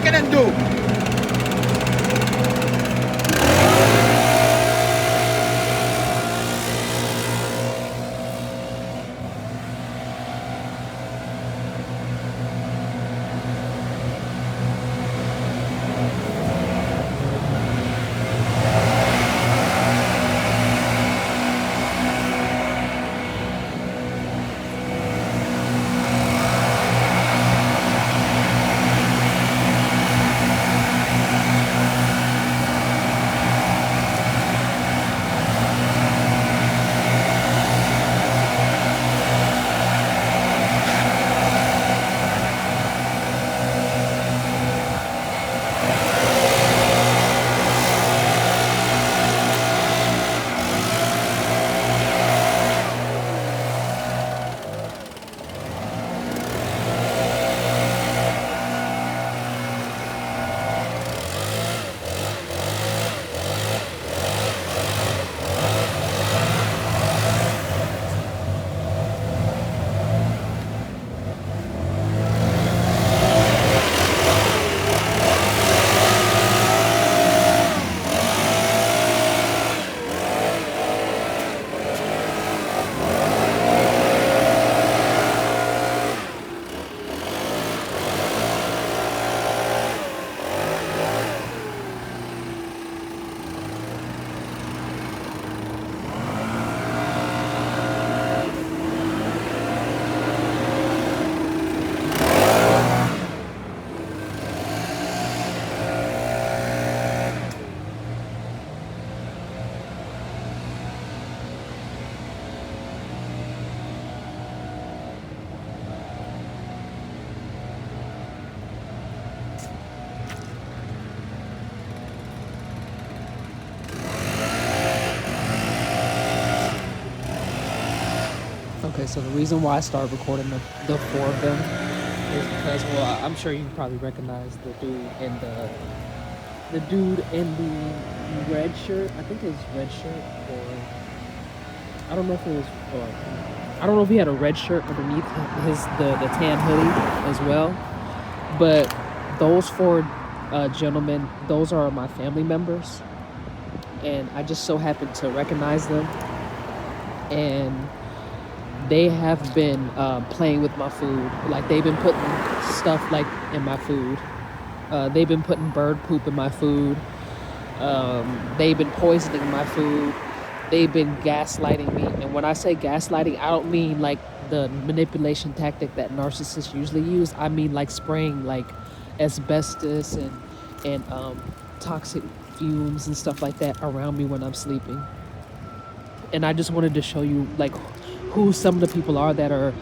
can I do? Okay, so the reason why I started recording the four of them is because, well, I'm sure you probably recognize the dude in the red shirt. I think it was red shirt, or I don't know if it was, or I don't know if he had a red shirt underneath the tan hoodie as well. But those four gentlemen, those are my family members, and I just so happened to recognize them, and they have been playing with my food. Like, they've been putting stuff like in my food. They've been putting bird poop in my food. They've been poisoning my food. They've been gaslighting me. And when I say gaslighting, I don't mean like the manipulation tactic that narcissists usually use. I mean like spraying like asbestos and toxic fumes and stuff like that around me when I'm sleeping. And I just wanted to show you like who some of the people are that are,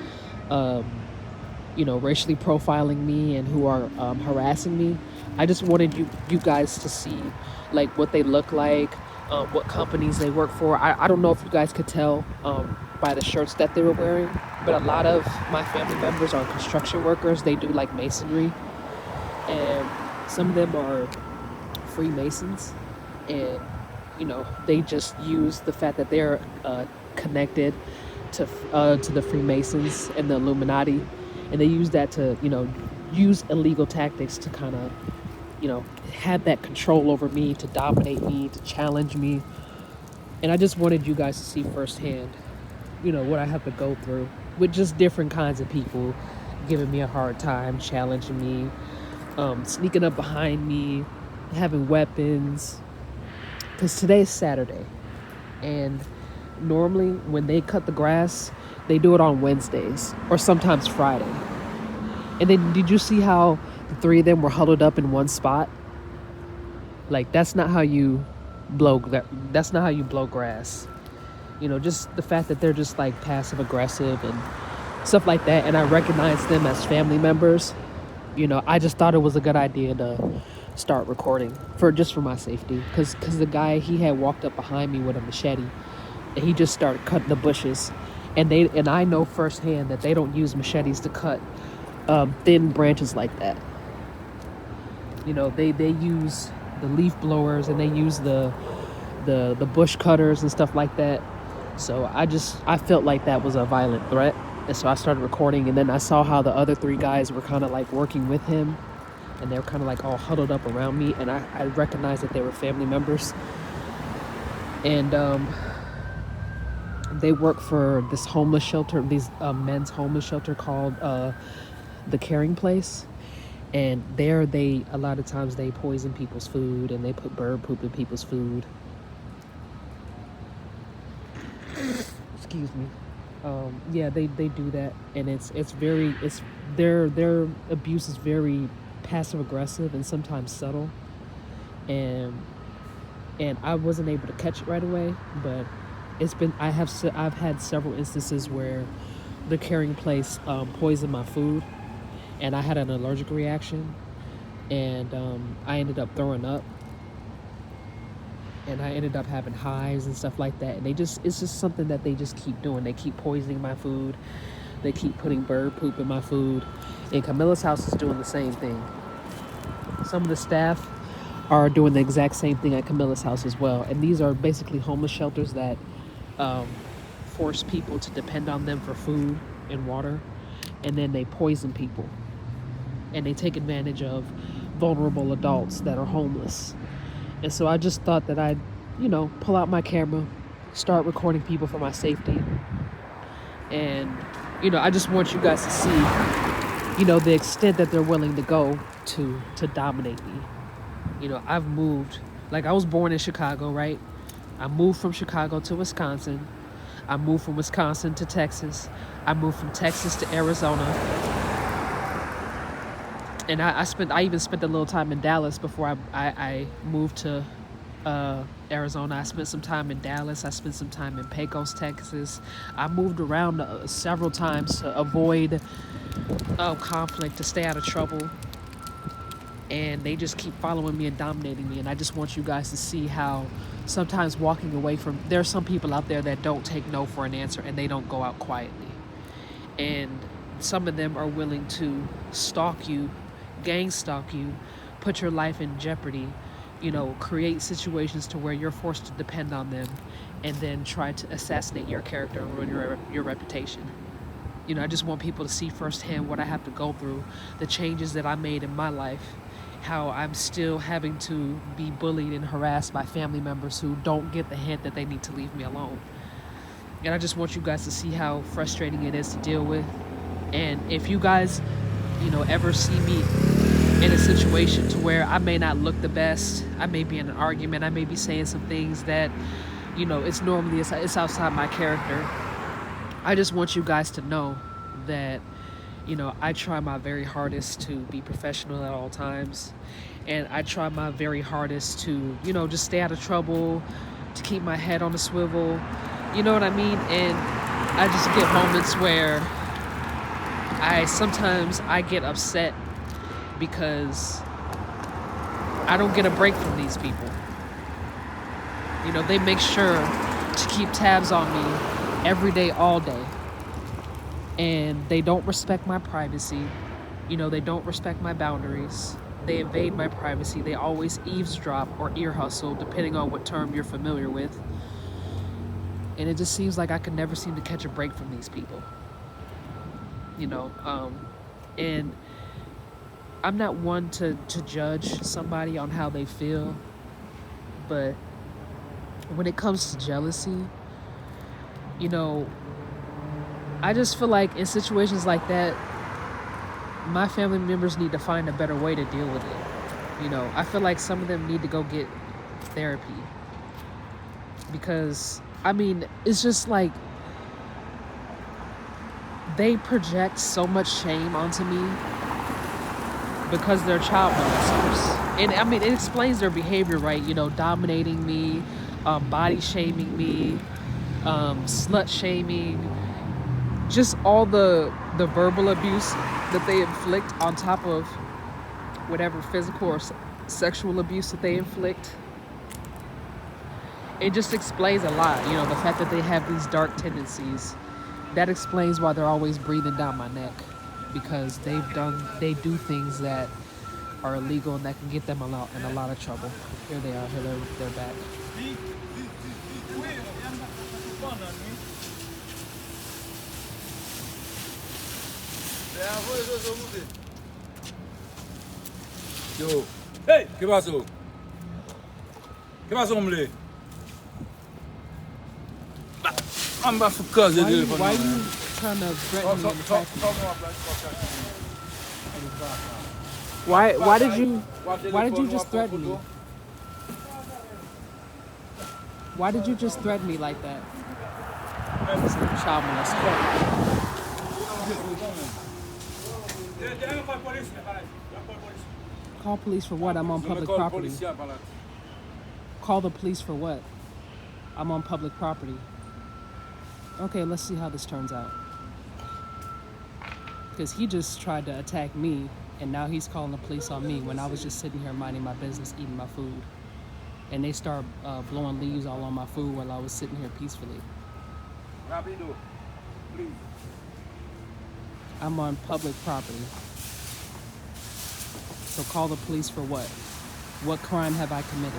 racially profiling me and who are harassing me. I just wanted you guys to see like what they look like, what companies they work for. I don't know if you guys could tell by the shirts that they were wearing, but a lot of my family members are construction workers. They do like masonry, and some of them are Freemasons, and they just use the fact that they're connected to the Freemasons and the Illuminati, and they use that to use illegal tactics to kind of have that control over me, to dominate me, to challenge me. And I just wanted you guys to see firsthand what I have to go through with just different kinds of people giving me a hard time, challenging me, sneaking up behind me, having weapons. Because today's Saturday, and normally when they cut the grass, they do it on Wednesdays or sometimes Friday. And then did you see how the three of them were huddled up in one spot? Like, that's not how you blow grass. Just the fact that they're just like passive aggressive and stuff like that. And I recognize them as family members. I just thought it was a good idea to start recording for my safety, because the guy, he had walked up behind me with a machete, and he just started cutting the bushes, and I know firsthand that they don't use machetes to cut thin branches like that. They use the leaf blowers, and they use the bush cutters and stuff like that. So I felt like that was a violent threat, and so I started recording. And then I saw how the other three guys were kind of like working with him, and they were kind of like all huddled up around me, and I recognized that they were family members. And they work for this homeless shelter, these men's homeless shelter called the Caring Place. And there they, a lot of times they poison people's food, and they put bird poop in people's food. Excuse me. Yeah, they do that, and their abuse is very passive aggressive and sometimes subtle. And I wasn't able to catch it right away, but I've had several instances where the Caring Place poisoned my food, and I had an allergic reaction, and I ended up throwing up, and I ended up having hives and stuff like that. And it's just something that they just keep doing. They keep poisoning my food. They keep putting bird poop in my food. And Camilla's house is doing the same thing. Some of the staff are doing the exact same thing at Camilla's house as well. And these are basically homeless shelters that force people to depend on them for food and water, and then they poison people, and they take advantage of vulnerable adults that are homeless. And so I just thought that I'd, pull out my camera, start recording people for my safety. And, I just want you guys to see, the extent that they're willing to go to dominate me. I've moved, like I was born in Chicago, right? I moved from Chicago to Wisconsin. I moved from Wisconsin to Texas. I moved from Texas to Arizona. And I even spent a little time in Dallas before I moved to Arizona. I spent some time in Dallas. I spent some time in Pecos, Texas. I moved around several times to avoid conflict, to stay out of trouble. And they just keep following me and dominating me. And I just want you guys to see how sometimes walking away from, there are some people out there that don't take no for an answer, and they don't go out quietly. And some of them are willing to stalk you, gang stalk you, put your life in jeopardy, create situations to where you're forced to depend on them, and then try to assassinate your character and ruin your reputation. I just want people to see firsthand what I have to go through, the changes that I made in my life, how I'm still having to be bullied and harassed by family members who don't get the hint that they need to leave me alone. And I just want you guys to see how frustrating it is to deal with. And if you guys, ever see me in a situation to where I may not look the best, I may be in an argument, I may be saying some things that, it's outside my character. I just want you guys to know that, I try my very hardest to be professional at all times. And I try my very hardest to, just stay out of trouble, to keep my head on a swivel. You know what I mean? And I just get moments where sometimes I get upset because I don't get a break from these people. They make sure to keep tabs on me every day, all day. And they don't respect my privacy. They don't respect my boundaries. They invade my privacy. They always eavesdrop or ear hustle, depending on what term you're familiar with. And it just seems like I can never seem to catch a break from these people. And I'm not one to judge somebody on how they feel, but when it comes to jealousy, I just feel like in situations like that, my family members need to find a better way to deal with it. I feel like some of them need to go get therapy, because it's just like they project so much shame onto me because they're child molesters. And it explains their behavior, right? Dominating me, body shaming me, slut shaming, just all the verbal abuse that they inflict on top of whatever physical or sexual abuse that they inflict. It just explains a lot, the fact that they have these dark tendencies. That explains why they're always breathing down my neck, because they do things that are illegal and that can get them in a lot of trouble. Here they are, they're back. Yo. Hey, ¿qué pasó? ¿Qué pasó, hombre? I'm about to cuz it. Why are you trying to threaten me and attack me? Why did you just threaten me? Why did you just threaten me like that? Child molester. Call police for what? I'm on public property. Call the police for what? I'm on public property. Okay, let's see how this turns out. Because he just tried to attack me, and now he's calling the police on me when I was just sitting here minding my business, eating my food. And they start blowing leaves all on my food while I was sitting here peacefully. Rapido, please. I'm on public property. So call the police for what? What crime have I committed?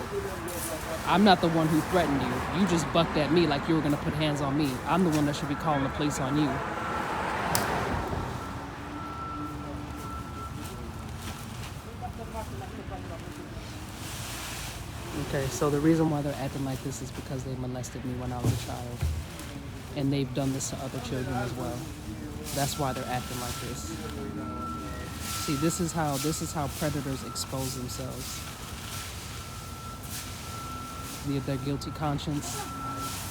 I'm not the one who threatened you. You just bucked at me like you were going to put hands on me. I'm the one that should be calling the police on you. Okay, so the reason why they're acting like this is because they molested me when I was a child. And they've done this to other children as well. That's why they're acting like this. See, this is how predators expose themselves. Their guilty conscience.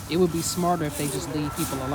It would be smarter if they just leave people alone.